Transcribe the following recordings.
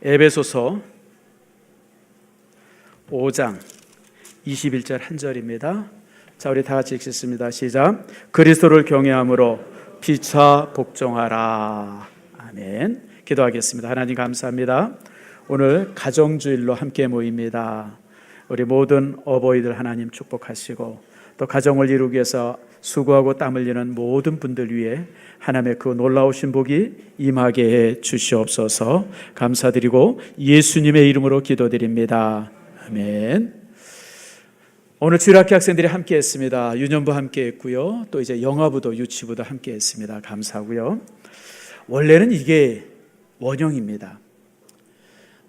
에베소서 5장 21절 한 절입니다. 자, 우리 다 같이 읽겠습니다. 시작. 그리스도를 경외함으로 피차 복종하라. 아멘. 기도하겠습니다. 하나님 감사합니다. 오늘 가정주일로 함께 모입니다. 우리 모든 어버이들 하나님 축복하시고 또 가정을 이루기 위해서 수고하고 땀 흘리는 모든 분들 위해 하나님의 그 놀라우신 복이 임하게 해 주시옵소서. 감사드리고 예수님의 이름으로 기도드립니다. 아멘. 오늘 주일학교 학생들이 함께 했습니다. 유년부 함께 했고요. 또 이제 영화부도 유치부도 함께 했습니다. 감사하고요. 원래는 이게 원형입니다.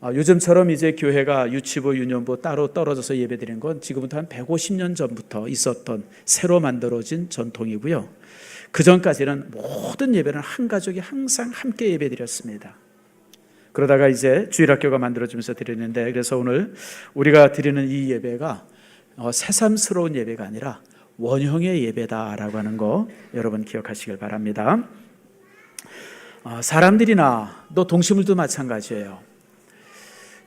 요즘처럼 이제 교회가 유치부, 유년부 따로 떨어져서 예배드리는 건 지금부터 한 150년 전부터 있었던 새로 만들어진 전통이고요. 그 전까지는 모든 예배는 한 가족이 항상 함께 예배드렸습니다. 그러다가 이제 주일학교가 만들어지면서 드리는데, 그래서 오늘 우리가 드리는 이 예배가 새삼스러운 예배가 아니라 원형의 예배다라고 하는 거 여러분 기억하시길 바랍니다. 사람들이나 또 동식물도 마찬가지예요.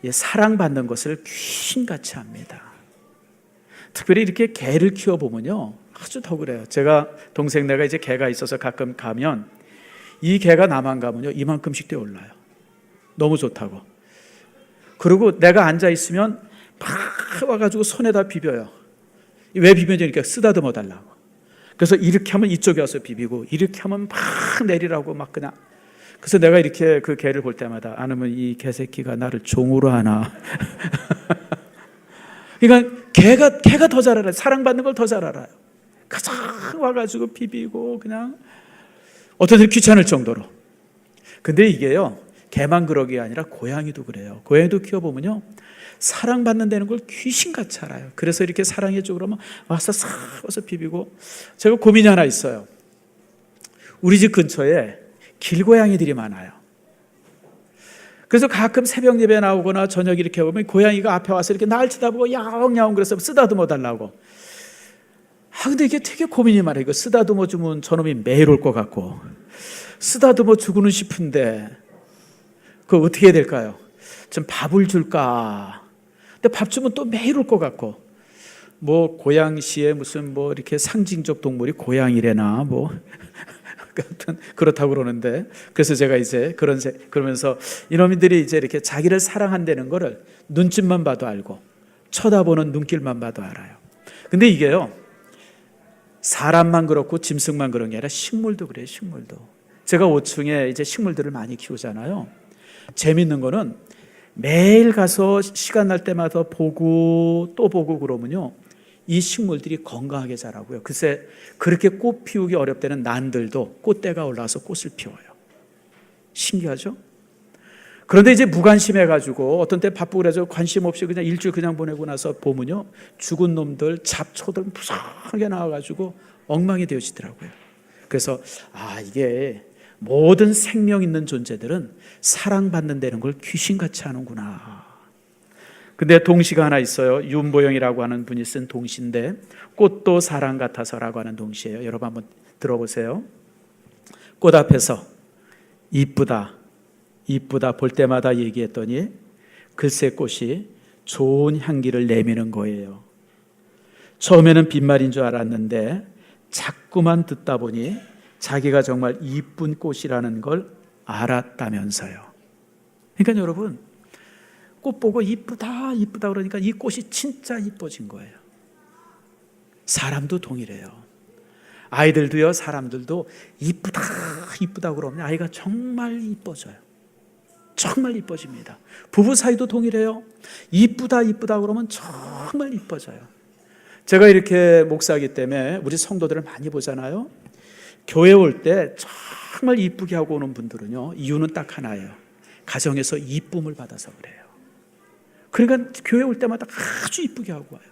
사랑받는 것을 귀신같이 합니다. 특별히 이렇게 개를 키워보면요 아주 더 그래요. 제가 동생네가 이제 개가 있어서 가끔 가면 이 개가 나만 가면요 이만큼씩 뛰어올라요. 너무 좋다고. 그리고 내가 앉아있으면 막 와가지고 손에다 비벼요. 왜 비벼주니까 쓰다듬어 달라고. 그래서 이렇게 하면 이쪽에 와서 비비고 이렇게 하면 막 내리라고 막 그냥. 그래서 내가 이렇게 그 개를 볼 때마다 아니면 이 개새끼가 나를 종으로 하나. 그러니까 개가 더 잘 알아요. 사랑받는 걸 더 잘 알아요. 가장 와가지고 비비고 그냥 어떤 데 귀찮을 정도로. 근데 이게요 개만 그러는 게 아니라 고양이도 그래요. 고양이도 키워보면요 사랑받는 데는 걸 귀신같이 알아요. 그래서 이렇게 사랑해줘 그러면 와서 싹 와서 비비고. 제가 고민이 하나 있어요. 우리 집 근처에 길고양이들이 많아요. 그래서 가끔 새벽 예배 나오거나 저녁 이렇게 보면 고양이가 앞에 와서 이렇게 날 쳐다보고 야옹야옹 그래서 쓰다듬어 달라고. 근데 이게 되게 고민이 많아요. 이거 쓰다듬어 주면 저놈이 매일 올 것 같고 쓰다듬어 주고는 싶은데 그거 어떻게 해야 될까요? 좀 밥을 줄까? 근데 밥 주면 또 매일 올 것 같고 뭐 고양시에 무슨 뭐 이렇게 상징적 동물이 고양이래나 뭐 그렇다고 그러는데, 그래서 제가 이제 그러면서 이놈들이 이제 이렇게 자기를 사랑한다는 거를 눈짓만 봐도 알고 쳐다보는 눈길만 봐도 알아요. 근데 이게요 사람만 그렇고 짐승만 그런 게 아니라 식물도 그래요. 식물도. 제가 5층에 이제 식물들을 많이 키우잖아요. 재밌는 거는 매일 가서 시간 날 때마다 보고 또 보고 그러면요 이 식물들이 건강하게 자라고요. 글쎄 그렇게 꽃 피우기 어렵다는 난들도 꽃대가 올라와서 꽃을 피워요. 신기하죠? 그런데 이제 무관심해가지고 어떤 때 바쁘고 그래서 관심 없이 그냥 일주일 그냥 보내고 나서 보면요 죽은 놈들 잡초들 무성하게 나와가지고 엉망이 되어지더라고요. 그래서 이게 모든 생명 있는 존재들은 사랑받는 데는 걸 귀신같이 하는구나. 근데 동시가 하나 있어요. 윤보영이라고 하는 분이 쓴 동시인데 꽃도 사랑 같아서라고 하는 동시예요. 여러분 한번 들어보세요. 꽃 앞에서 이쁘다 이쁘다 볼 때마다 얘기했더니 글쎄 꽃이 좋은 향기를 내미는 거예요. 처음에는 빈말인 줄 알았는데 자꾸만 듣다 보니 자기가 정말 이쁜 꽃이라는 걸 알았다면서요. 그러니까 여러분 꽃 보고 이쁘다 이쁘다 그러니까 이 꽃이 진짜 이뻐진 거예요. 사람도 동일해요. 아이들도요 사람들도 이쁘다 이쁘다 그러면 아이가 정말 이뻐져요. 정말 이뻐집니다. 부부 사이도 동일해요. 이쁘다 이쁘다 그러면 정말 이뻐져요. 제가 이렇게 목사이기 때문에 우리 성도들을 많이 보잖아요. 교회 올 때 정말 이쁘게 하고 오는 분들은요 이유는 딱 하나예요. 가정에서 이쁨을 받아서 그래요. 그러니까 교회 올 때마다 아주 이쁘게 하고 와요.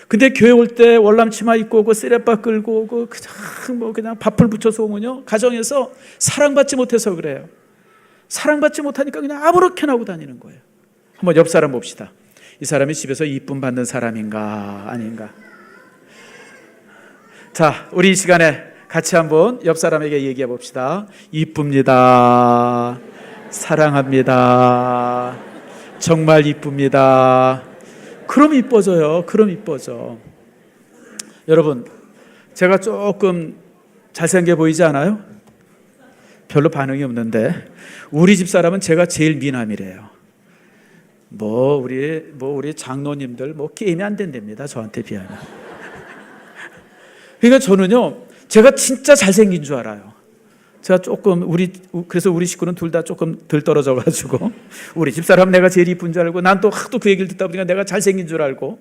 근데 교회 올 때 월남 치마 입고 오고 쓰레빠 끌고 오고 그냥 밥을 붙여서 오면요 가정에서 사랑받지 못해서 그래요. 사랑받지 못하니까 그냥 아무렇게나 하고 다니는 거예요. 한번 옆 사람 봅시다. 이 사람이 집에서 이쁨 받는 사람인가 아닌가. 자, 우리 이 시간에 같이 한번 옆 사람에게 얘기해 봅시다. 이쁩니다. 사랑합니다. 정말 이쁩니다. 그럼 이뻐져요. 그럼 이뻐져. 여러분, 제가 조금 잘생겨 보이지 않아요? 별로 반응이 없는데 우리 집 사람은 제가 제일 미남이래요. 우리 장로님들 게임이 안 된답니다. 저한테 비하면. 그러니까 저는요, 제가 진짜 잘생긴 줄 알아요. 제가 조금 그래서 우리 식구는 둘 다 조금 덜 떨어져 가지고 우리 집 사람 내가 제일 이쁜 줄 알고 난 또 하도 그 얘기를 듣다 보니까 내가 잘생긴 줄 알고.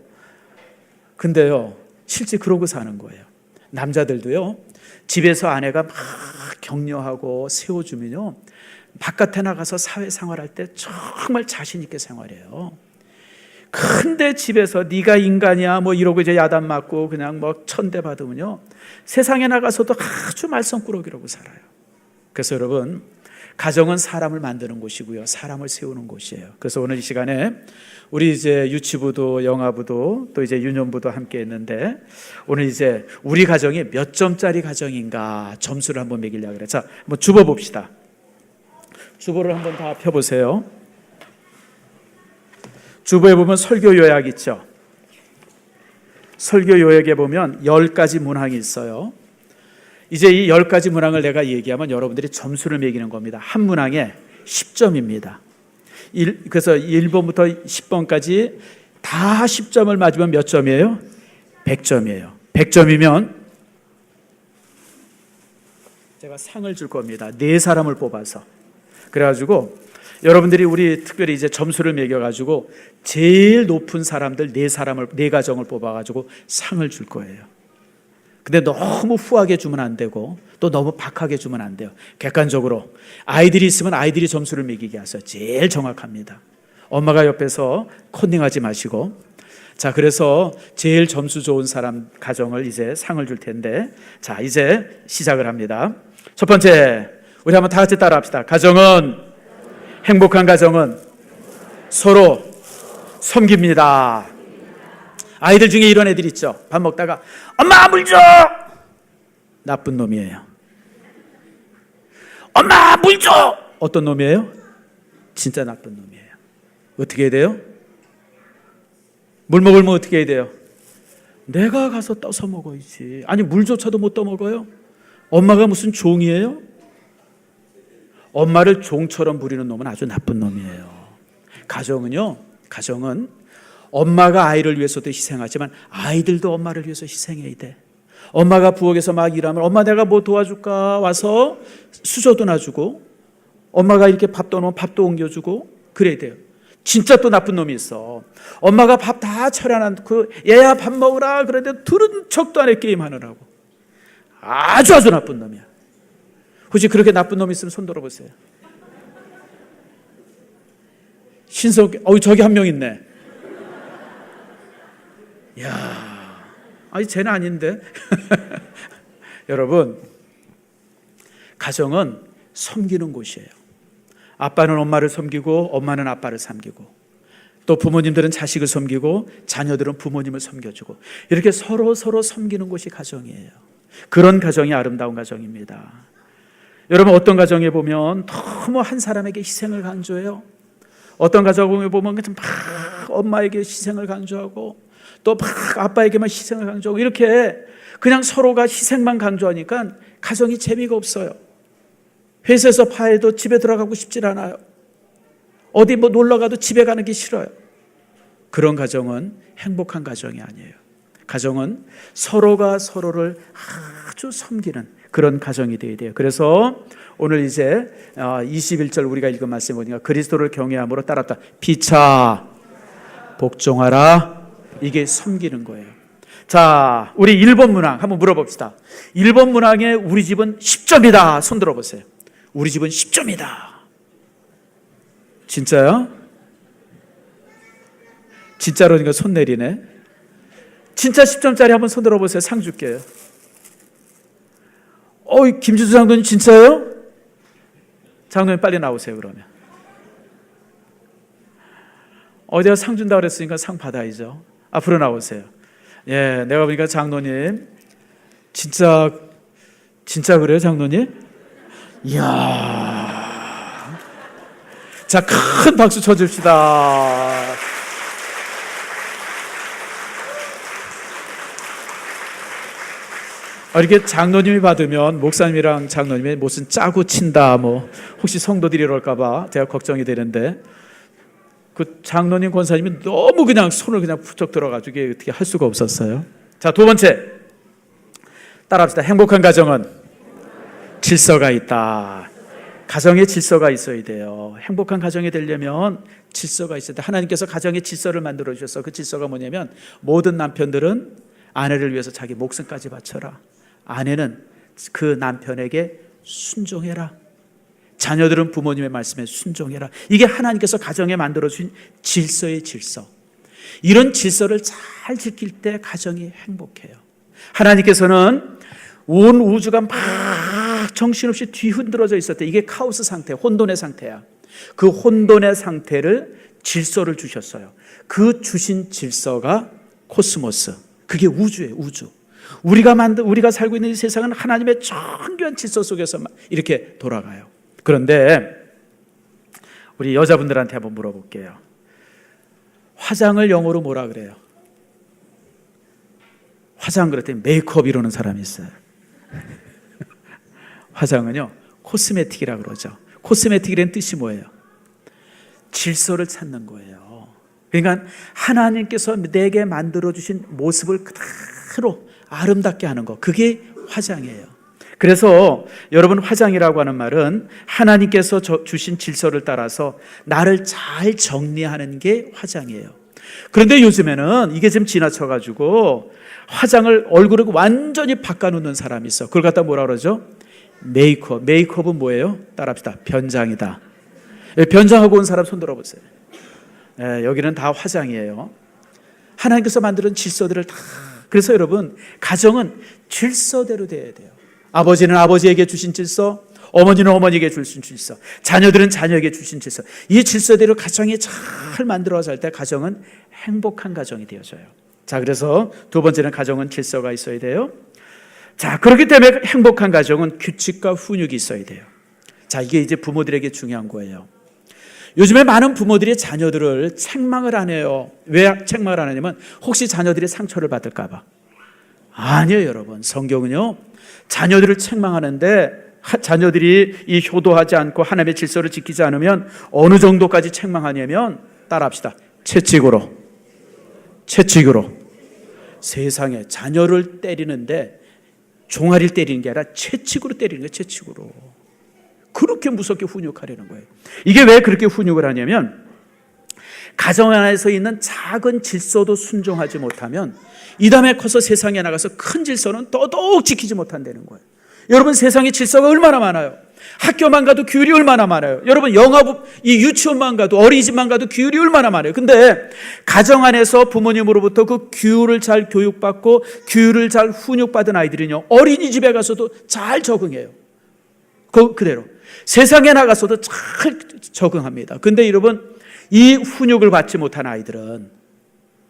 근데요, 실제 그러고 사는 거예요. 남자들도요, 집에서 아내가 막 격려하고 세워주면요, 바깥에 나가서 사회생활할 때 정말 자신 있게 생활해요. 근데 집에서 네가 인간이야 이러고 이제 야단 맞고 그냥 천대 받으면요, 세상에 나가서도 아주 말썽꾸러기라고 살아요. 그래서 여러분, 가정은 사람을 만드는 곳이고요, 사람을 세우는 곳이에요. 그래서 오늘 이 시간에 우리 이제 유치부도 영아부도 또 이제 유년부도 함께 했는데, 오늘 이제 우리 가정이 몇 점짜리 가정인가 점수를 한번 매기려고 그래요. 자, 한번 주보 봅시다. 주보를 한번 다 펴보세요. 주보에 보면 설교 요약 있죠. 설교 요약에 보면 10가지 문항이 있어요. 이제 이 10가지 문항을 내가 얘기하면 여러분들이 점수를 매기는 겁니다. 한 문항에 10점입니다. 그래서 1번부터 10번까지 다 10점을 맞으면 몇 점이에요? 100점이에요. 100점이면 제가 상을 줄 겁니다. 4사람을 뽑아서. 그래가지고 여러분들이 우리 특별히 이제 점수를 매겨가지고 제일 높은 사람들 4가정을 뽑아가지고 상을 줄 거예요. 근데 너무 후하게 주면 안 되고 또 너무 박하게 주면 안 돼요. 객관적으로 아이들이 있으면 아이들이 점수를 매기게 하세요. 제일 정확합니다. 엄마가 옆에서 컨닝하지 마시고. 자, 그래서 제일 점수 좋은 사람 가정을 이제 상을 줄 텐데, 자, 이제 시작을 합니다. 첫 번째, 우리 한번 다 같이 따라합시다. 행복한 가정은 서로 섬깁니다. 아이들 중에 이런 애들 있죠. 밥 먹다가 엄마 물 줘! 나쁜 놈이에요. 엄마 물 줘! 어떤 놈이에요? 진짜 나쁜 놈이에요. 어떻게 해야 돼요? 물 먹으면 어떻게 해야 돼요? 내가 가서 떠서 먹어야지. 아니, 물조차도 못 떠먹어요? 엄마가 무슨 종이에요? 엄마를 종처럼 부리는 놈은 아주 나쁜 놈이에요. 가정은 엄마가 아이를 위해서도 희생하지만 아이들도 엄마를 위해서 희생해야 돼. 엄마가 부엌에서 막 일하면 엄마 내가 뭐 도와줄까 와서 수저도 놔주고, 엄마가 이렇게 밥 떠놓으면 밥도 옮겨주고 그래야 돼요. 진짜 또 나쁜 놈이 있어. 엄마가 밥 다 차려놓고 얘야 밥 먹으라 그러는데 들은 척도 안 해, 게임하느라고. 아주 나쁜 놈이야. 혹시 그렇게 나쁜 놈이 있으면 손 들어보세요. 저기 한 명 있네. 야, 아니 쟤는 아닌데. 여러분, 가정은 섬기는 곳이에요. 아빠는 엄마를 섬기고 엄마는 아빠를 섬기고, 또 부모님들은 자식을 섬기고 자녀들은 부모님을 섬겨주고, 이렇게 서로 섬기는 곳이 가정이에요. 그런 가정이 아름다운 가정입니다. 여러분, 어떤 가정에 보면 너무 한 사람에게 희생을 강조해요. 어떤 가정에 보면 막 엄마에게 희생을 강조하고 또 막 아빠에게만 희생을 강조하고, 이렇게 그냥 서로가 희생만 강조하니까 가정이 재미가 없어요. 회사에서 파해도 집에 들어가고 싶질 않아요. 어디 놀러 가도 집에 가는 게 싫어요. 그런 가정은 행복한 가정이 아니에요. 가정은 서로가 서로를 아주 섬기는 그런 가정이 되어야 돼요. 그래서 오늘 이제 21절 우리가 읽은 말씀 보니까 그리스도를 경외함으로 따랐다. 피차 복종하라. 이게 섬기는 거예요. 자, 우리 1번 문항 한번 물어봅시다. 1번 문항에 우리 집은 10점이다. 손 들어보세요. 우리 집은 10점이다. 진짜요? 진짜로니까 손 내리네. 진짜 10점짜리 한번 손 들어보세요. 상 줄게요. 김주수 장로님 진짜요? 장로님 빨리 나오세요. 그러면 내가 상 준다고 그랬으니까 상 받아야죠. 앞으로 나오세요. 예, 내가 보니까 장로님 진짜 그래요, 장로님? 이야, 자, 큰 박수 쳐줍시다. 이렇게 장로님이 받으면 목사님이랑 장로님이 무슨 짜고 친다 뭐 혹시 성도들이 이럴까봐 제가 걱정이 되는데, 그 장로님 권사님이 너무 그냥 손을 그냥 부쩍 들어가지고 어떻게 할 수가 없었어요. 자, 두 번째 따라합시다. 행복한 가정은 질서가 있다. 가정에 질서가 있어야 돼요. 행복한 가정이 되려면 질서가 있어야 돼요. 하나님께서 가정에 질서를 만들어 주셔서, 그 질서가 뭐냐면 모든 남편들은 아내를 위해서 자기 목숨까지 바쳐라. 아내는 그 남편에게 순종해라. 자녀들은 부모님의 말씀에 순종해라. 이게 하나님께서 가정에 만들어주신 질서의 질서. 이런 질서를 잘 지킬 때 가정이 행복해요. 하나님께서는 온 우주가 막 정신없이 뒤흔들어져 있을 때, 이게 카오스 상태, 혼돈의 상태야. 그 혼돈의 상태를 질서를 주셨어요. 그 주신 질서가 코스모스, 그게 우주예요. 우주. 우리가 살고 있는 이 세상은 하나님의 정교한 질서 속에서 이렇게 돌아가요. 그런데 우리 여자분들한테 한번 물어볼게요. 화장을 영어로 뭐라 그래요? 화장 그랬더니 메이크업 이러는 사람이 있어요. 화장은요, 코스메틱이라고 그러죠. 코스메틱이라는 뜻이 뭐예요? 질서를 찾는 거예요. 그러니까 하나님께서 내게 만들어주신 모습을 그대로 아름답게 하는 거, 그게 화장이에요. 그래서 여러분, 화장이라고 하는 말은 하나님께서 주신 질서를 따라서 나를 잘 정리하는 게 화장이에요. 그런데 요즘에는 이게 좀 지나쳐가지고 화장을, 얼굴을 완전히 바꿔놓는 사람이 있어. 그걸 갖다 뭐라 그러죠? 메이크업. 메이크업은 뭐예요? 따라합시다. 변장이다. 변장하고 온 사람 손 들어보세요. 여기는 다 화장이에요. 하나님께서 만드는 질서들을 다. 그래서 여러분, 가정은 질서대로 돼야 돼요. 아버지는 아버지에게 주신 질서, 어머니는 어머니에게 주신 질서, 자녀들은 자녀에게 주신 질서, 이 질서대로 가정이 잘 만들어질 때 가정은 행복한 가정이 되어져요. 자, 그래서 두 번째는 가정은 질서가 있어야 돼요. 자, 그렇기 때문에 행복한 가정은 규칙과 훈육이 있어야 돼요. 자, 이게 이제 부모들에게 중요한 거예요. 요즘에 많은 부모들이 자녀들을 책망을 안 해요. 왜 책망을 안 하냐면 혹시 자녀들이 상처를 받을까 봐. 아니에요, 여러분. 성경은요, 자녀들을 책망하는데 자녀들이 이 효도하지 않고 하나님의 질서를 지키지 않으면 어느 정도까지 책망하냐면, 따라합시다. 채찍으로. 세상에 자녀를 때리는데 종아리를 때리는 게 아니라 채찍으로 때리는 거예요. 채찍으로. 그렇게 무섭게 훈육하려는 거예요. 이게 왜 그렇게 훈육을 하냐면, 가정 안에서 있는 작은 질서도 순종하지 못하면 이 다음에 커서 세상에 나가서 큰 질서는 더더욱 지키지 못한다는 거예요. 여러분, 세상에 질서가 얼마나 많아요. 학교만 가도 규율이 얼마나 많아요. 여러분, 이 유치원만 가도, 어린이집만 가도 규율이 얼마나 많아요. 근데 가정 안에서 부모님으로부터 그 규율을 잘 교육받고 규율을 잘 훈육받은 아이들은요, 어린이집에 가서도 잘 적응해요. 그대로 세상에 나가서도 잘 적응합니다. 근데 여러분, 이 훈육을 받지 못한 아이들은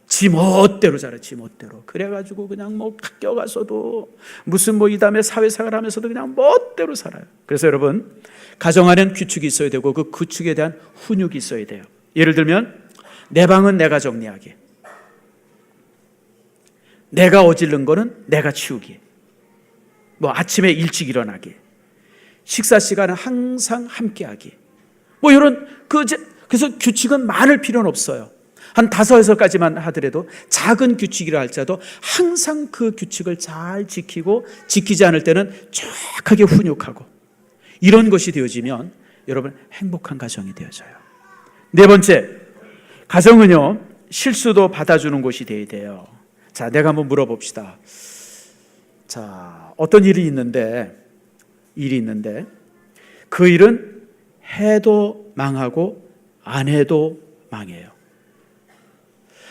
지 멋대로 자라요. 지 멋대로. 그래가지고 그냥 학교 가서도 무슨 이 다음에 사회생활 하면서도 그냥 멋대로 살아요. 그래서 여러분, 가정 안에는 규칙이 있어야 되고 그 규칙에 대한 훈육이 있어야 돼요. 예를 들면, 내 방은 내가 정리하기, 내가 어지른 거는 내가 치우기, 아침에 일찍 일어나기, 식사 시간은 항상 함께하기, 이런 그래서 규칙은 많을 필요는 없어요. 한 5-6가지만 하더라도, 작은 규칙이라 할지라도 항상 그 규칙을 잘 지키고, 지키지 않을 때는 정확하게 훈육하고, 이런 것이 되어지면 여러분, 행복한 가정이 되어져요. 네 번째, 가정은요, 실수도 받아주는 곳이 되어야 돼요. 자, 내가 한번 물어봅시다. 자, 어떤 일이 있는데 그 일은 해도 망하고 안 해도 망해요.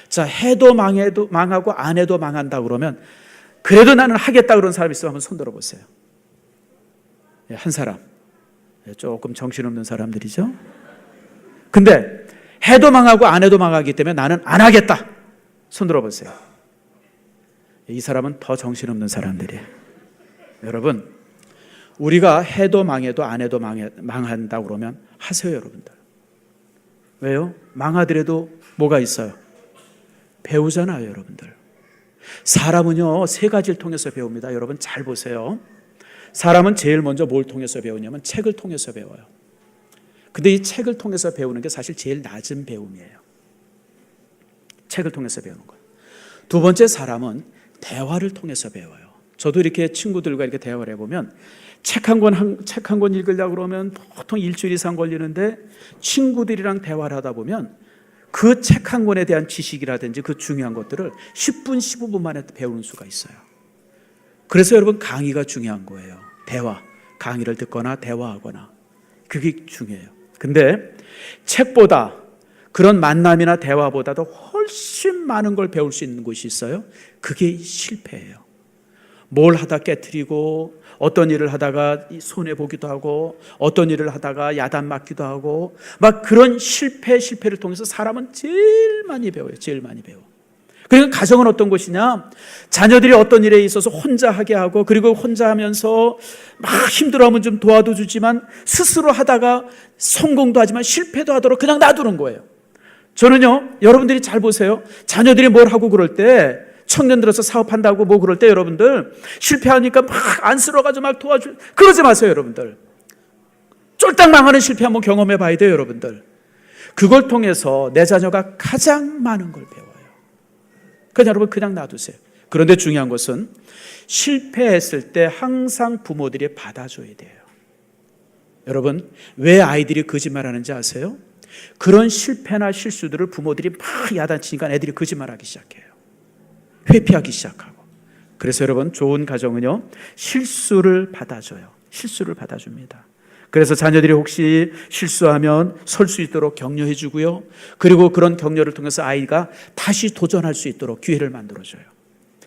자, 해도 망하고 안 해도 망한다 그러면, 그래도 나는 하겠다 그런 사람 있으면 한번 손 들어보세요. 한 사람, 조금 정신없는 사람들이죠. 근데 해도 망하고 안 해도 망하기 때문에 나는 안 하겠다, 손 들어보세요. 이 사람은 더 정신없는 사람들이에요. 여러분, 우리가 해도 망해도 안 해도 망한다 그러면 하세요, 여러분들. 왜요? 망하더라도 뭐가 있어요? 배우잖아요, 여러분들. 사람은요, 세 가지를 통해서 배웁니다. 여러분 잘 보세요. 사람은 제일 먼저 뭘 통해서 배우냐면 책을 통해서 배워요. 근데 이 책을 통해서 배우는 게 사실 제일 낮은 배움이에요. 책을 통해서 배우는 거예요. 두 번째, 사람은 대화를 통해서 배워요. 저도 이렇게 친구들과 이렇게 대화를 해보면 책 한 권 읽으려고 그러면 보통 일주일 이상 걸리는데 친구들이랑 대화를 하다 보면 그 책 한 권에 대한 지식이라든지 그 중요한 것들을 10분, 15분 만에 배우는 수가 있어요. 그래서 여러분 강의가 중요한 거예요. 대화, 강의를 듣거나 대화하거나 그게 중요해요. 근데 책보다 그런 만남이나 대화보다도 훨씬 많은 걸 배울 수 있는 곳이 있어요. 그게 실패예요. 뭘 하다 깨트리고 어떤 일을 하다가 손해보기도 하고 어떤 일을 하다가 야단 맞기도 하고 막 그런 실패를 통해서 사람은 제일 많이 배워요. 제일 많이 배워. 그러니까 가정은 어떤 곳이냐? 자녀들이 어떤 일에 있어서 혼자 하게 하고 그리고 혼자 하면서 막 힘들어하면 좀 도와도 주지만 스스로 하다가 성공도 하지만 실패도 하도록 그냥 놔두는 거예요. 저는요, 여러분들이 잘 보세요. 자녀들이 뭘 하고 그럴 때 청년 들어서 사업한다고 뭐 그럴 때 여러분들 실패하니까 막 안쓰러워가지고 막 도와줄 그러지 마세요. 여러분들 쫄딱 망하는 실패 한번 경험해 봐야 돼요. 여러분들 그걸 통해서 내 자녀가 가장 많은 걸 배워요. 그냥 여러분 그냥 놔두세요. 그런데 중요한 것은 실패했을 때 항상 부모들이 받아줘야 돼요. 여러분 왜 아이들이 거짓말하는지 아세요? 그런 실패나 실수들을 부모들이 막 야단치니까 애들이 거짓말하기 시작해요. 회피하기 시작하고. 그래서 여러분 좋은 가정은요 실수를 받아줘요. 실수를 받아줍니다. 그래서 자녀들이 혹시 실수하면 설 수 있도록 격려해 주고요. 그리고 그런 격려를 통해서 아이가 다시 도전할 수 있도록 기회를 만들어줘요.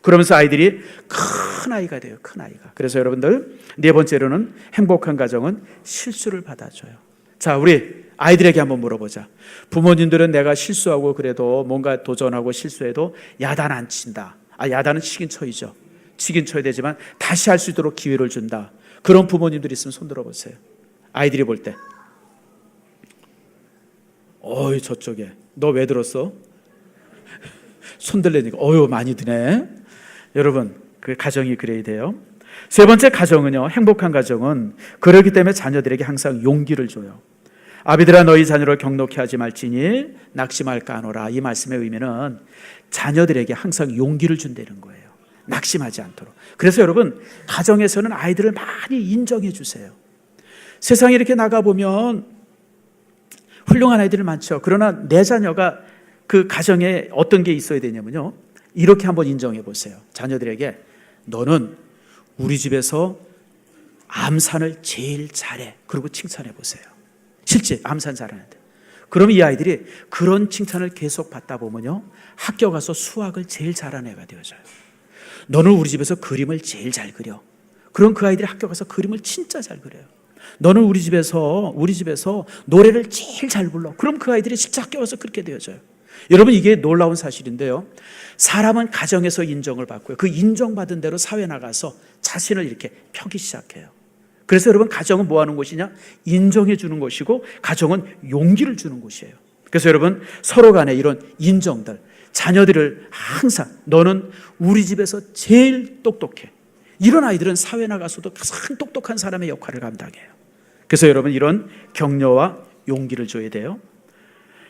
그러면서 아이들이 큰 아이가 돼요. 큰 아이가. 그래서 여러분들 네 번째로는 행복한 가정은 실수를 받아줘요. 자, 우리 아이들에게 한번 물어보자. 부모님들은 내가 실수하고 그래도 뭔가 도전하고 실수해도 야단 안 친다. 야단은 치긴 쳐야죠. 치긴 쳐야 되지만 다시 할 수 있도록 기회를 준다. 그런 부모님들이 있으면 손 들어보세요. 아이들이 볼 때 어이 저쪽에 너 왜 들었어? 손 들려니까 많이 드네. 여러분 그 가정이 그래야 돼요. 세 번째 가정은요, 행복한 가정은 그렇기 때문에 자녀들에게 항상 용기를 줘요. 아비들아 너희 자녀를 경록히 하지 말지니 낙심할까 하노라. 이 말씀의 의미는 자녀들에게 항상 용기를 준다는 거예요. 낙심하지 않도록. 그래서 여러분 가정에서는 아이들을 많이 인정해 주세요. 세상에 이렇게 나가보면 훌륭한 아이들이 많죠. 그러나 내 자녀가 그 가정에 어떤 게 있어야 되냐면요, 이렇게 한번 인정해 보세요. 자녀들에게 너는 우리 집에서 암산을 제일 잘해. 그리고 칭찬해 보세요. 실제 암산 잘하는데. 그럼 이 아이들이 그런 칭찬을 계속 받다 보면요, 학교 가서 수학을 제일 잘하는 애가 되어져요. 너는 우리 집에서 그림을 제일 잘 그려. 그럼 그 아이들이 학교 가서 그림을 진짜 잘 그려요. 너는 우리 집에서 노래를 제일 잘 불러. 그럼 그 아이들이 진짜 학교 가서 그렇게 되어져요. 여러분 이게 놀라운 사실인데요, 사람은 가정에서 인정을 받고요, 그 인정받은 대로 사회 나가서 자신을 이렇게 펴기 시작해요. 그래서 여러분 가정은 뭐 하는 곳이냐? 인정해 주는 것이고 가정은 용기를 주는 곳이에요. 그래서 여러분 서로 간에 이런 인정들, 자녀들을 항상 너는 우리 집에서 제일 똑똑해. 이런 아이들은 사회 나가서도 가장 똑똑한 사람의 역할을 감당해요. 그래서 여러분 이런 격려와 용기를 줘야 돼요.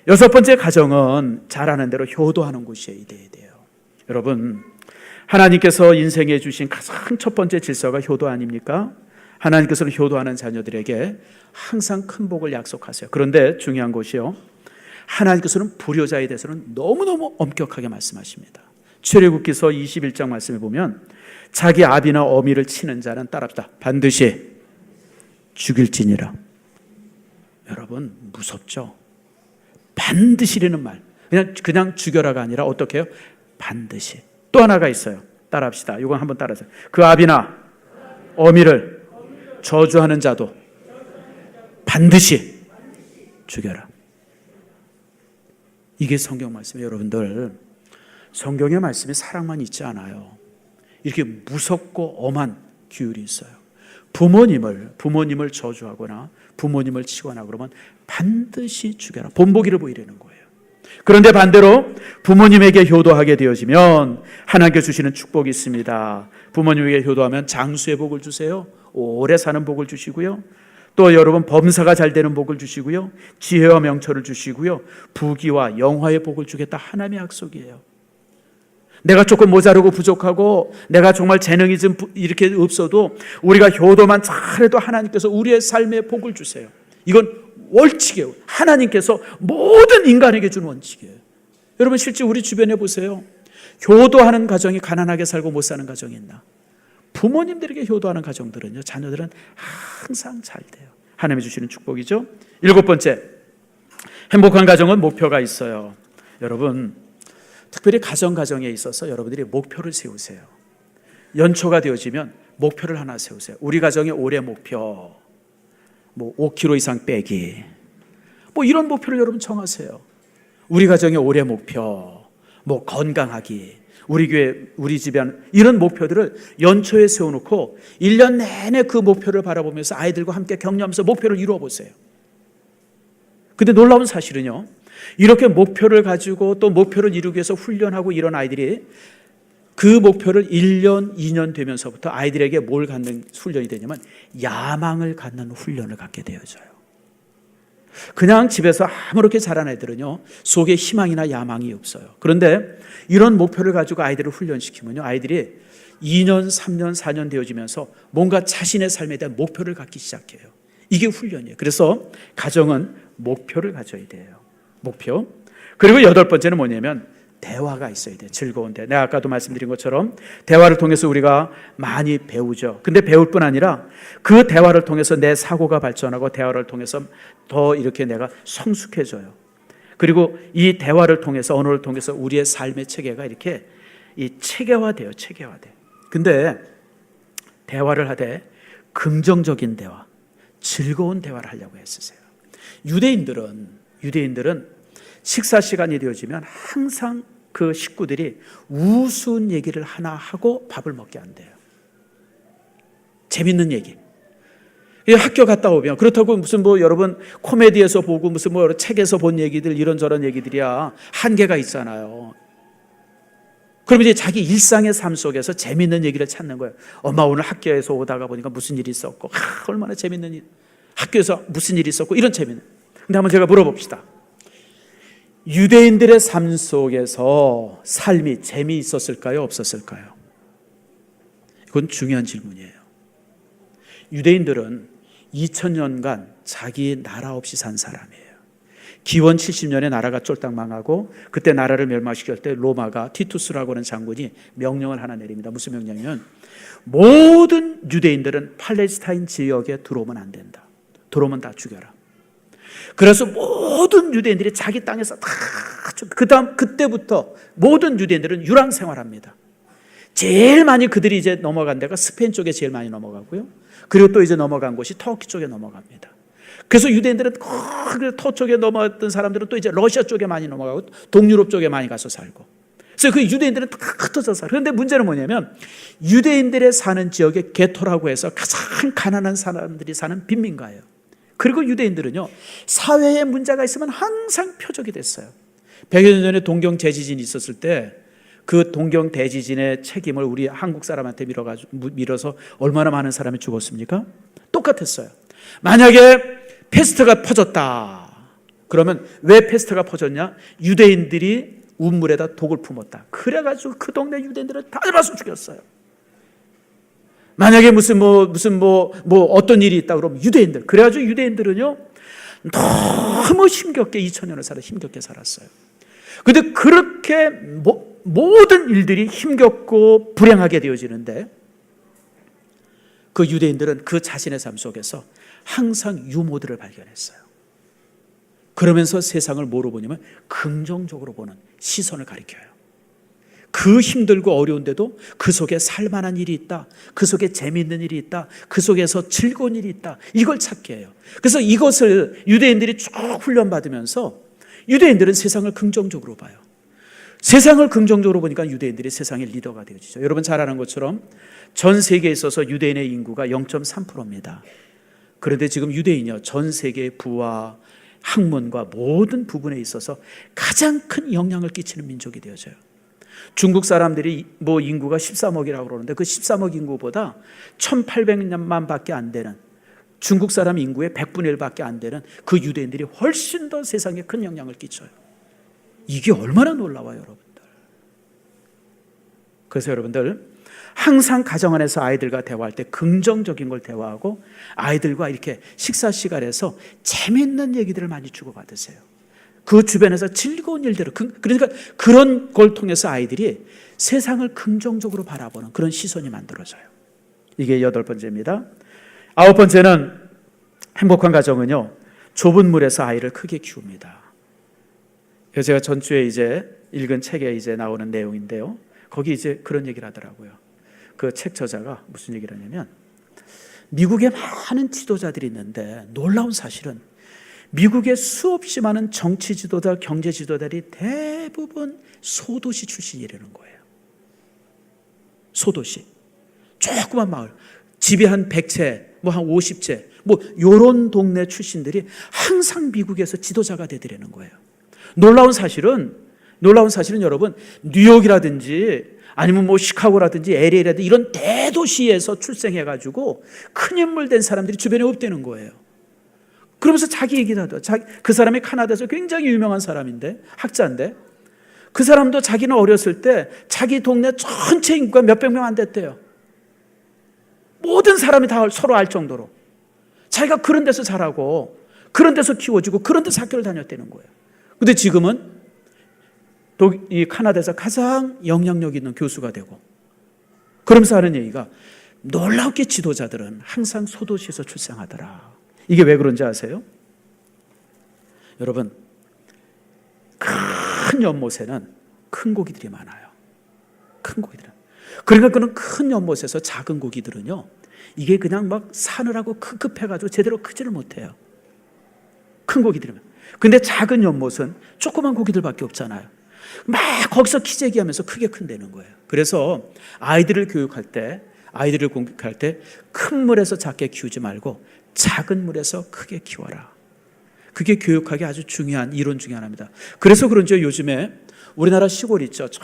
여섯 번째 가정은 잘하는 대로 효도하는 곳이어야 돼요. 여러분 하나님께서 인생에 주신 가장 첫 번째 질서가 효도 아닙니까? 하나님께서는 효도하는 자녀들에게 항상 큰 복을 약속하세요. 그런데 중요한 것이요, 하나님께서는 불효자에 대해서는 너무너무 엄격하게 말씀하십니다. 출애굽기서 21장 말씀에 보면 자기 아비나 어미를 치는 자는 따랍다 반드시 죽일지니라. 여러분 무섭죠? 반드시라는 말, 그냥 죽여라가 아니라 어떻게 해요? 반드시. 또 하나가 있어요. 따라합시다. 이건 한번 따라하세요. 그 아비나 어미를 저주하는 자도 반드시 죽여라. 이게 성경 말씀이에요. 여러분들 성경의 말씀이 사랑만 있지 않아요. 이렇게 무섭고 엄한 규율이 있어요. 부모님을 저주하거나 부모님을 치거나 그러면 반드시 죽여라. 본보기를 보이려는 거예요. 그런데 반대로 부모님에게 효도하게 되어지면 하나님께 주시는 축복이 있습니다. 부모님에게 효도하면 장수의 복을 주세요. 오래 사는 복을 주시고요. 또 여러분 범사가 잘 되는 복을 주시고요. 지혜와 명철을 주시고요. 부귀와 영화의 복을 주겠다. 하나님의 약속이에요. 내가 조금 모자르고 부족하고 내가 정말 재능이 좀 이렇게 없어도 우리가 효도만 잘해도 하나님께서 우리의 삶에 복을 주세요. 이건 원칙이에요. 하나님께서 모든 인간에게 준 원칙이에요. 여러분 실제 우리 주변에 보세요. 효도하는 가정이 가난하게 살고 못 사는 가정이 있나? 부모님들에게 효도하는 가정들은요, 자녀들은 항상 잘 돼요. 하나님이 주시는 축복이죠. 7번째, 행복한 가정은 목표가 있어요. 여러분 특별히 가정에 있어서 여러분들이 목표를 세우세요. 연초가 되어지면 목표를 하나 세우세요. 우리 가정의 올해 목표, 5kg 이상 빼기, 이런 목표를 여러분 정하세요. 우리 가정의 올해 목표, 건강하기, 우리 교회, 우리 집안, 이런 목표들을 연초에 세워놓고 1년 내내 그 목표를 바라보면서 아이들과 함께 격려하면서 목표를 이루어 보세요. 근데 놀라운 사실은요, 이렇게 목표를 가지고 또 목표를 이루기 위해서 훈련하고 이런 아이들이 그 목표를 1년, 2년 되면서부터 아이들에게 뭘 갖는 훈련이 되냐면 야망을 갖는 훈련을 갖게 되어져요. 그냥 집에서 아무렇게 자란 애들은요, 속에 희망이나 야망이 없어요. 그런데 이런 목표를 가지고 아이들을 훈련시키면요, 아이들이 2년, 3년, 4년 되어지면서 뭔가 자신의 삶에 대한 목표를 갖기 시작해요. 이게 훈련이에요. 그래서 가정은 목표를 가져야 돼요. 목표. 그리고 8번째는 뭐냐면 대화가 있어야 돼요. 즐거운 대화. 내가 아까도 말씀드린 것처럼 대화를 통해서 우리가 많이 배우죠. 근데 배울 뿐 아니라 그 대화를 통해서 내 사고가 발전하고 대화를 통해서 더 이렇게 내가 성숙해져요. 그리고 이 대화를 통해서, 언어를 통해서 우리의 삶의 체계가 이렇게 체계화돼요. 체계화돼. 근데 대화를 하되 긍정적인 대화, 즐거운 대화를 하려고 했으세요. 유대인들은 식사 시간이 되어지면 항상 그 식구들이 우스운 얘기를 하나 하고 밥을 먹게 한대요. 재밌는 얘기. 학교 갔다 오면, 그렇다고 무슨 여러분 코미디에서 보고 무슨 여러 책에서 본 얘기들, 이런저런 얘기들이야 한계가 있잖아요. 그럼 이제 자기 일상의 삶 속에서 재밌는 얘기를 찾는 거예요. 엄마 오늘 학교에서 오다가 보니까 무슨 일이 있었고, 얼마나 재밌는 일, 학교에서 무슨 일이 있었고, 이런 재밌는. 근데 한번 제가 물어봅시다. 유대인들의 삶 속에서 삶이 재미있었을까요? 없었을까요? 이건 중요한 질문이에요. 유대인들은 2000년간 자기 나라 없이 산 사람이에요. 기원 70년에 나라가 쫄딱 망하고 그때 나라를 멸망시킬 때 로마가 티투스라고 하는 장군이 명령을 하나 내립니다. 무슨 명령이면 모든 유대인들은 팔레스타인 지역에 들어오면 안 된다. 들어오면 다 죽여라. 그래서 모든 유대인들이 자기 땅에서 다 그때부터 모든 유대인들은 유랑 생활합니다. 제일 많이 그들이 이제 넘어간 데가 스페인 쪽에 제일 많이 넘어가고요. 그리고 또 이제 넘어간 곳이 터키 쪽에 넘어갑니다. 그래서 유대인들은 터키 쪽에 넘어갔던 사람들은 또 이제 러시아 쪽에 많이 넘어가고 동유럽 쪽에 많이 가서 살고. 그래서 그 유대인들은 다 흩어져 살아요. 그런데 문제는 뭐냐면 유대인들의 사는 지역에 게토라고 해서 가장 가난한 사람들이 사는 빈민가예요. 그리고 유대인들은요, 사회에 문제가 있으면 항상 표적이 됐어요. 100여 년 전에 동경 대지진이 있었을 때 그 동경 대지진의 책임을 우리 한국 사람한테 밀어서 얼마나 많은 사람이 죽었습니까? 똑같았어요. 만약에 패스트가 퍼졌다. 그러면 왜 패스트가 퍼졌냐? 유대인들이 운물에다 독을 품었다. 그래가지고 그 동네 유대인들을 다 잡아서 죽였어요. 만약에 무슨 어떤 일이 있다 그러면 유대인들. 그래가지고 유대인들은요, 너무 힘겹게 2000년을 힘겹게 살았어요. 근데 그렇게 모든 일들이 힘겹고 불행하게 되어지는데 그 유대인들은 그 자신의 삶 속에서 항상 유모들을 발견했어요. 그러면서 세상을 뭐로 보냐면 긍정적으로 보는 시선을 가리켜요. 그 힘들고 어려운데도 그 속에 살만한 일이 있다. 그 속에 재미있는 일이 있다. 그 속에서 즐거운 일이 있다. 이걸 찾게 해요. 그래서 이것을 유대인들이 쭉 훈련받으면서 유대인들은 세상을 긍정적으로 봐요. 세상을 긍정적으로 보니까 유대인들이 세상의 리더가 되어지죠. 여러분 잘 아는 것처럼 전 세계에 있어서 유대인의 인구가 0.3%입니다. 그런데 지금 유대인이요, 전 세계의 부와 학문과 모든 부분에 있어서 가장 큰 영향을 끼치는 민족이 되어져요. 중국 사람들이 뭐 인구가 13억이라고 그러는데 그 13억 인구보다 1800만 밖에 안 되는, 중국 사람 인구의 100분의 1밖에 안 되는 그 유대인들이 훨씬 더 세상에 큰 영향을 끼쳐요. 이게 얼마나 놀라워요, 여러분들. 그래서 여러분들 항상 가정 안에서 아이들과 대화할 때 긍정적인 걸 대화하고 아이들과 이렇게 식사 시간에서 재미있는 얘기들을 많이 주고받으세요. 그 주변에서 즐거운 일들을, 그러니까 그런 걸 통해서 아이들이 세상을 긍정적으로 바라보는 그런 시선이 만들어져요. 이게 8번째입니다. 9번째는 행복한 가정은요, 좁은 물에서 아이를 크게 키웁니다. 제가 전주에 이제 읽은 책에 이제 나오는 내용인데요. 거기 이제 그런 얘기를 하더라고요. 그 책 저자가 무슨 얘기를 하냐면, 미국에 많은 지도자들이 있는데 놀라운 사실은 미국의 수없이 많은 정치 지도자, 경제 지도자들이 대부분 소도시 출신이라는 거예요. 소도시. 조그만 마을. 집이 한 100채, 뭐 한 50채, 뭐 요런 동네 출신들이 항상 미국에서 지도자가 되더라는 거예요. 놀라운 사실은 여러분, 뉴욕이라든지 아니면 뭐 시카고라든지 LA라든지 이런 대도시에서 출생해가지고 큰 인물 된 사람들이 주변에 없다는 거예를 그러면서 자기 얘기를 하더라고요. 그 사람이 카나다에서 굉장히 유명한 사람인데, 학자인데, 그 사람도 자기는 어렸을 때 자기 동네 전체 인구가 몇백 명 안 됐대요. 모든 사람이 다 서로 알 정도로 자기가 그런 데서 자라고 그런 데서 키워지고 그런 데서 학교를 다녔다는 거예요. 근데 지금은 이 카나다에서 가장 영향력 있는 교수가 되고, 그러면서 하는 얘기가, 놀랍게 지도자들은 항상 소도시에서 출생하더라. 이게 왜 그런지 아세요? 여러분, 큰 연못에는 큰 고기들이 많아요. 큰 고기들은. 그러니까 그런 큰 연못에서 작은 고기들은요, 이게 그냥 막 사느라고 급급해가지고 제대로 크지를 못해요. 큰 고기들이면. 근데 작은 연못은 조그만 고기들밖에 없잖아요. 막 거기서 키재기하면서 크게 큰다는 거예요. 그래서 아이들을 교육할 때, 아이들을 공격할 때 큰 물에서 작게 키우지 말고 작은 물에서 크게 키워라. 그게 교육하기 아주 중요한 이론 중에 하나입니다. 그래서 그런지 요즘에 우리나라 시골 있죠. 저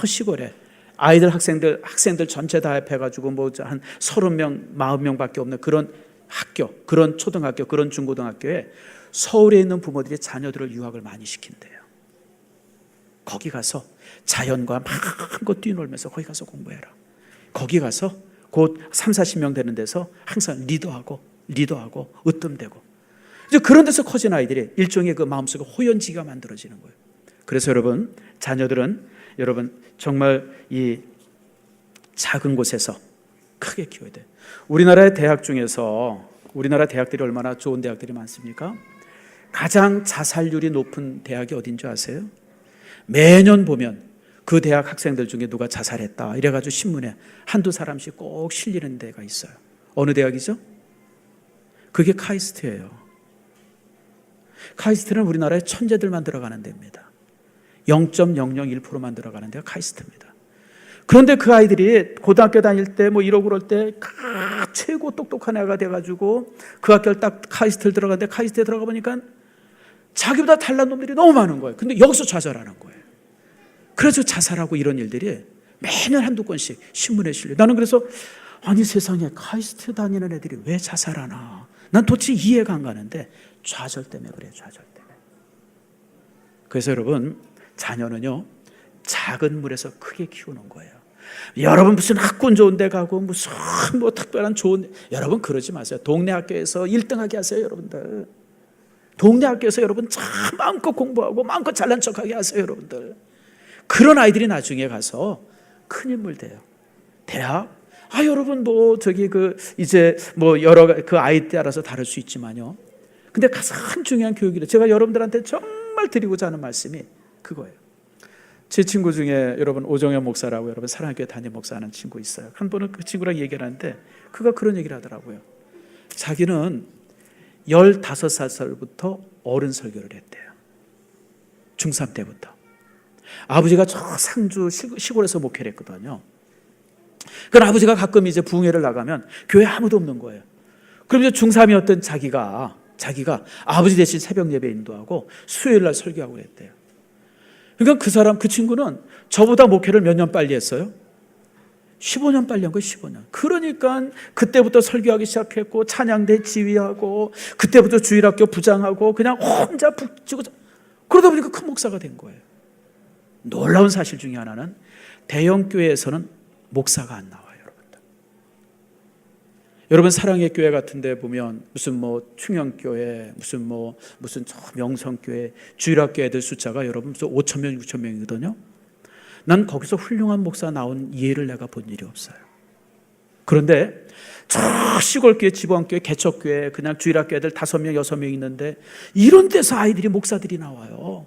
시골에 아이들, 학생들 전체 다 합해가지고 뭐 한 30명, 40명밖에 없는 그런 학교, 그런 초등학교, 그런 중고등학교에 서울에 있는 부모들이 자녀들을 유학을 많이 시킨대요. 거기 가서 자연과 마음껏 뛰놀면서 거기 가서 공부해라. 거기 가서 곧 3, 40명 되는 데서 항상 리더하고 으뜸되고, 이제 그런 데서 커진 아이들이 일종의 그 마음속에 호연지가 만들어지는 거예요. 그래서 여러분, 자녀들은 여러분 정말 이 작은 곳에서 크게 키워야 돼요. 우리나라의 대학 중에서, 우리나라 대학들이 얼마나 좋은 대학들이 많습니까? 가장 자살률이 높은 대학이 어딘지 아세요? 매년 보면 그 대학 학생들 중에 누가 자살했다 이래가지고 신문에 한두 사람씩 꼭 실리는 데가 있어요. 어느 대학이죠? 그게 카이스트예요. 카이스트는 우리나라의 천재들만 들어가는 데입니다. 0.001%만 들어가는 데가 카이스트입니다. 그런데 그 아이들이 고등학교 다닐 때 뭐 이러고 그럴 때 최고 똑똑한 애가 돼가지고 그 학교를 딱 카이스트를 들어가는데, 카이스트에 들어가 보니까 자기보다 잘난 놈들이 너무 많은 거예요. 근데 여기서 좌절하는 거예요. 그래서 자살하고 이런 일들이 매년 한두 건씩 신문에 실려. 나는 그래서 아니 세상에 카이스트 다니는 애들이 왜 자살하나, 난 도대체 이해가 안 가는데 좌절 때문에 그래요. 좌절 때문에. 그래서 여러분, 자녀는요 작은 물에서 크게 키우는 거예요. 여러분 무슨 학군 좋은 데 가고 무슨 뭐 특별한 좋은, 여러분 그러지 마세요. 동네 학교에서 1등하게 하세요. 여러분들 동네 학교에서 여러분 참 마음껏 공부하고 마음껏 잘난 척하게 하세요. 여러분들 그런 아이들이 나중에 가서 큰 인물 돼요. 대학? 여러분 뭐 저기 이제 뭐 여러 그 아이 따라서 다를 수 있지만요. 근데 가장 중요한 교육이래. 제가 여러분들한테 정말 드리고자 하는 말씀이 그거예요. 제 친구 중에 여러분 오정현 목사라고 여러분 사랑교회 담임 목사하는 친구 있어요. 한 번은 그 친구랑 얘기를 하는데 그가 그런 얘기를 하더라고요. 자기는 15살부터 어른 설교를 했대요. 중3 때부터. 아버지가 저 상주 시골에서 목회를 했거든요. 그럼 아버지가 가끔 이제 부흥회를 나가면 교회 아무도 없는 거예요. 그럼 이제 중3이었던 자기가 아버지 대신 새벽 예배 인도하고 수요일 날 설교하고 그랬대요. 그러니까 그 친구는 저보다 목회를 몇 년 빨리 했어요? 15년 빨리 한 거예요, 15년. 그러니까 그때부터 설교하기 시작했고, 찬양대 지휘하고, 그때부터 주일학교 부장하고, 그냥 혼자 북치고, 그러다 보니까 큰 목사가 된 거예요. 놀라운 사실 중에 하나는 대형 교회에서는 목사가 안 나와요, 여러분들. 여러분, 사랑의 교회 같은 데 보면 무슨 충영교회, 무슨 명성교회, 주일학교 애들 숫자가 여러분 무슨 5,000명, 6,000명이거든요. 난 거기서 훌륭한 목사 나온 예를 내가 본 일이 없어요. 그런데 저 시골교회, 지방교회, 개척교회, 그냥 주일학교 애들 5명, 6명 있는데 이런 데서 아이들이 목사들이 나와요.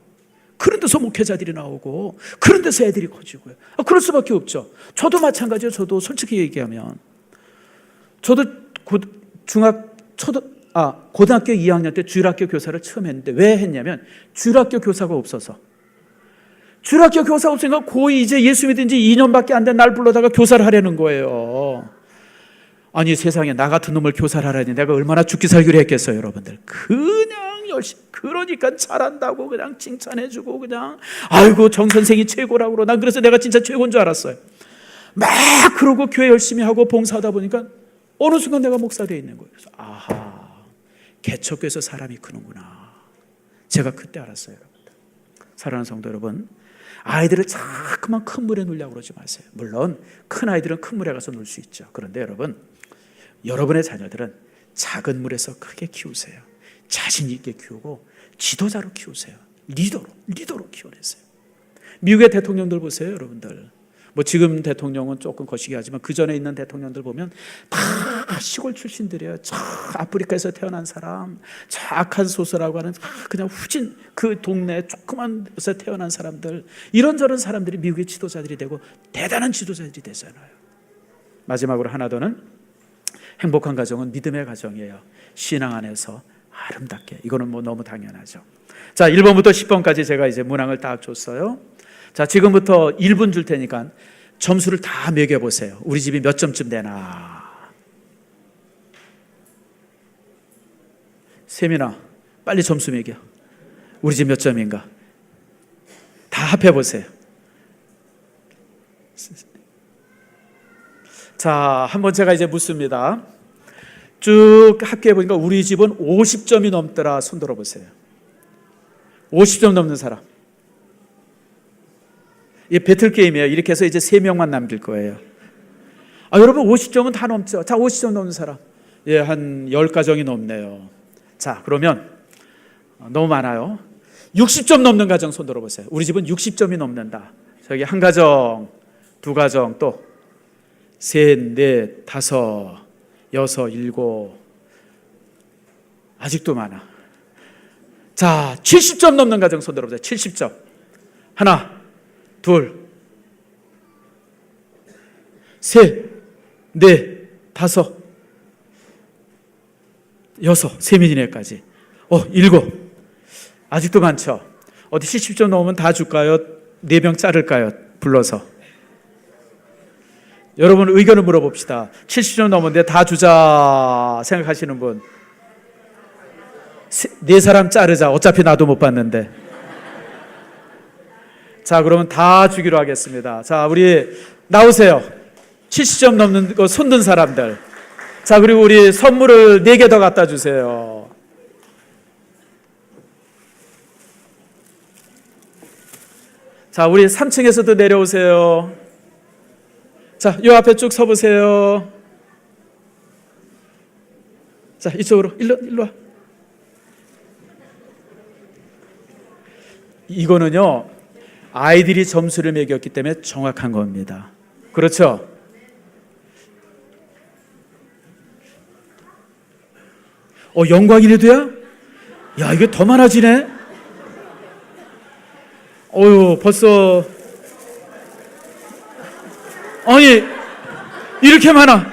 그런 데서 목회자들이 나오고 그런 데서 애들이 커지고요. 그럴 수밖에 없죠. 저도 마찬가지예요. 저도 솔직히 얘기하면 저도 고등학교 2학년 때 주일학교 교사를 처음 했는데 왜 했냐면 주일학교 교사가 없어서. 주일학교 교사가 없으니까 고2 이제 예수 믿은 지 2년밖에 안 된 날 불러다가 교사를 하려는 거예요. 아니 세상에 나 같은 놈을 교사를 하라니 내가 얼마나 죽기 살기를 했겠어요, 여러분들. 그냥 열심히, 그러니까 잘한다고 그냥 칭찬해주고 그냥 아이고 정 선생이 최고라고 그러고 난 그래서 내가 진짜 최고인 줄 알았어요. 막 그러고 교회 열심히 하고 봉사하다 보니까 어느 순간 내가 목사 되어 있는 거예요. 그래서 아하, 개척교회에서 사람이 크는구나. 제가 그때 알았어요, 여러분들. 사랑하는 성도 여러분, 아이들을 자꾸만 큰 물에 놀려고 그러지 마세요. 물론 큰 아이들은 큰 물에 가서 놀 수 있죠. 그런데 여러분의 자녀들은 작은 물에서 크게 키우세요. 자신 있게 키우고 지도자로 키우세요. 리더로 키워내세요. 미국의 대통령들 보세요, 여러분들. 지금 대통령은 조금 거시기 하지만 그 전에 있는 대통령들 보면 다 시골 출신들이에요. 저 아프리카에서 태어난 사람, 저 아칸소스라고 하는 그냥 후진 그 동네 조그만 데서 태어난 사람들, 이런저런 사람들이 미국의 지도자들이 되고 대단한 지도자들이 되잖아요. 마지막으로 하나 더는 행복한 가정은 믿음의 가정이에요. 신앙 안에서 아름답게. 이거는 너무 당연하죠. 자, 1번부터 10번까지 제가 이제 문항을 딱 줬어요. 자, 지금부터 1분 줄 테니까 점수를 다 매겨보세요. 우리 집이 몇 점쯤 되나. 세민아, 빨리 점수 매겨. 우리 집 몇 점인가. 다 합해보세요. 자, 한번 제가 이제 묻습니다. 쭉 합계해보니까 우리 집은 50점이 넘더라. 손 들어보세요. 50점 넘는 사람. 이 배틀게임이에요. 이렇게 해서 이제 3명만 남길 거예요. 여러분 50점은 다 넘죠. 자, 50점 넘는 사람. 예, 한 10가정이 넘네요. 자, 그러면 너무 많아요. 60점 넘는 가정 손 들어보세요. 우리 집은 60점이 넘는다. 저기 한 가정, 두 가정, 또 셋, 넷, 다섯, 여섯, 일곱. 아직도 많아. 자, 70점 넘는 가정 손 들어보세요. 70점. 하나, 둘, 셋, 넷, 다섯, 여섯, 세민이네까지. 일곱. 아직도 많죠. 어디 70점 넘으면 다 줄까요? 4명 자를까요? 불러서. 여러분 의견을 물어봅시다. 70점 넘었는데 다 주자 생각하시는 분. 4사람 자르자. 어차피 나도 못 봤는데. 자, 그러면 다 주기로 하겠습니다. 자, 우리 나오세요. 70점 넘는 거 손든 사람들. 자, 그리고 우리 선물을 4개 더 갖다 주세요. 자, 우리 3층에서도 내려오세요. 자, 요 앞에 쭉 서보세요. 자, 이쪽으로 일로 와. 이거는요, 아이들이 점수를 매겼기 때문에 정확한 겁니다. 그렇죠? 영광이네도야? 야, 이게 더 많아지네? 벌써. 아니, 이렇게 많아.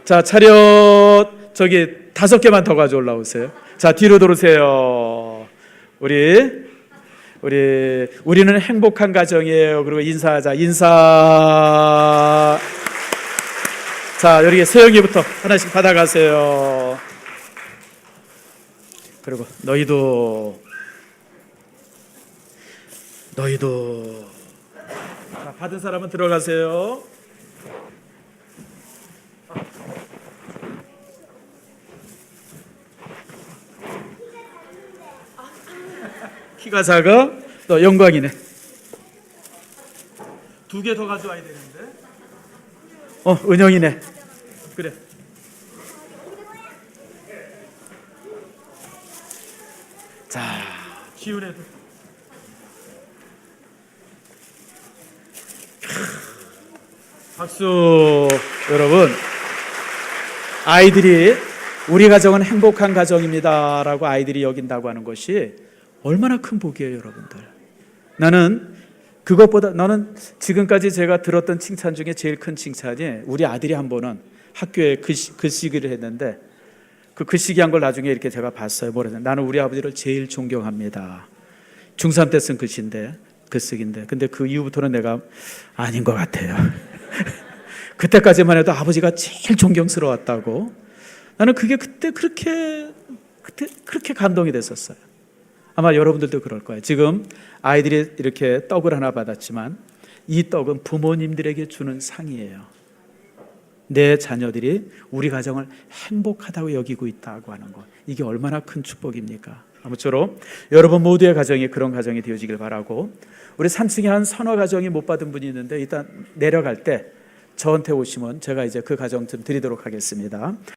자, 차렷. 저기 5개만 더 가져 올라오세요. 자, 뒤로 돌으세요. 우리는 행복한 가정이에요. 그리고 인사하자. 인사. 자, 여기 세영이부터 하나씩 받아가세요. 그리고 너희도 자, 받은 사람은 들어가세요. 키가 작아? 너 영광이네. 2개 더 가져와야 되는데. 은영이네. 그래. 자, 지훈애도. 박수. 여러분, 아이들이 우리 가정은 행복한 가정입니다 라고 아이들이 여긴다고 하는 것이 얼마나 큰 복이에요, 여러분들. 나는 지금까지 제가 들었던 칭찬 중에 제일 큰 칭찬이 우리 아들이 한 번은 학교에 글쓰기를 했는데 그 글쓰기 한 걸 나중에 이렇게 제가 봤어요. 뭐랬냐? 나는 우리 아버지를 제일 존경합니다. 중3 때 쓴 글씨인데, 글쓰기인데. 근데 그 이후부터는 내가 아닌 것 같아요. 그때까지만 해도 아버지가 제일 존경스러웠다고. 나는 그게 그때 그렇게 감동이 됐었어요. 아마 여러분들도 그럴 거예요. 지금 아이들이 이렇게 떡을 하나 받았지만 이 떡은 부모님들에게 주는 상이에요. 내 자녀들이 우리 가정을 행복하다고 여기고 있다고 하는 것, 이게 얼마나 큰 축복입니까? 아무쪼록 여러분 모두의 가정이 그런 가정이 되어지길 바라고, 우리 3층에 한 서너 가정이 못 받은 분이 있는데 일단 내려갈 때 저한테 오시면 제가 이제 그 가정 좀 드리도록 하겠습니다.